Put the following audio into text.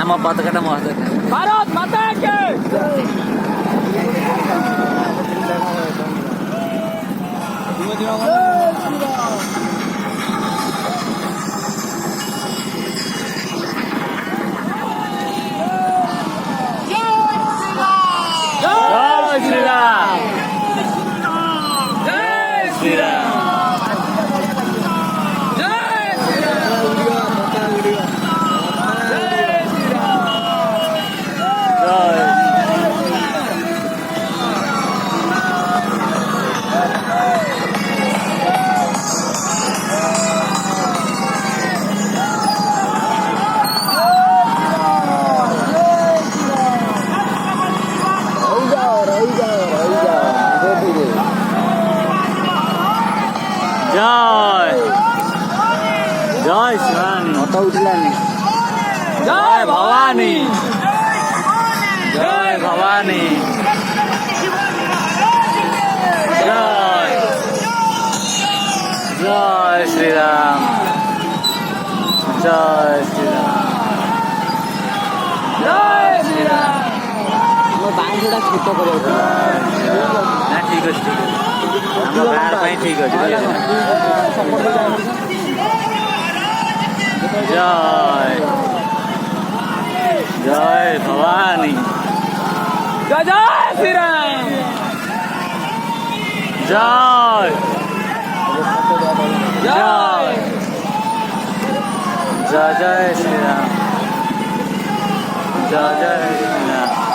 ଆମ ପତାକାଟା ମହତ୍ଵ ଭାରତ ମାତା କେ ଜୟ ଶ୍ରୀରାମ ଜୟ ଶ୍ରୀରାମ জয় জয় শিবানী মতো উঠলানি জয় ভবানী জয় ভবানী জয় জয় শ্রীরাম জয় শ্রীরাম জয় শ্রীরাম ବାଇକଟା ଛୋଟ କରିବାକୁ না ঠিক আছে ঠিক আছে ଆମ ଗାଁର ପାଇଁ ଠିକ ଅଛି ଜୟ ଜୟ ଭବାନୀ ଜୟ ଜୟ ଶ୍ରୀରାମ ଜୟ ଜୟ ଜୟ ଜୟ ଶ୍ରୀରାମ ଜୟ ଜୟ ଶ୍ରୀରାମ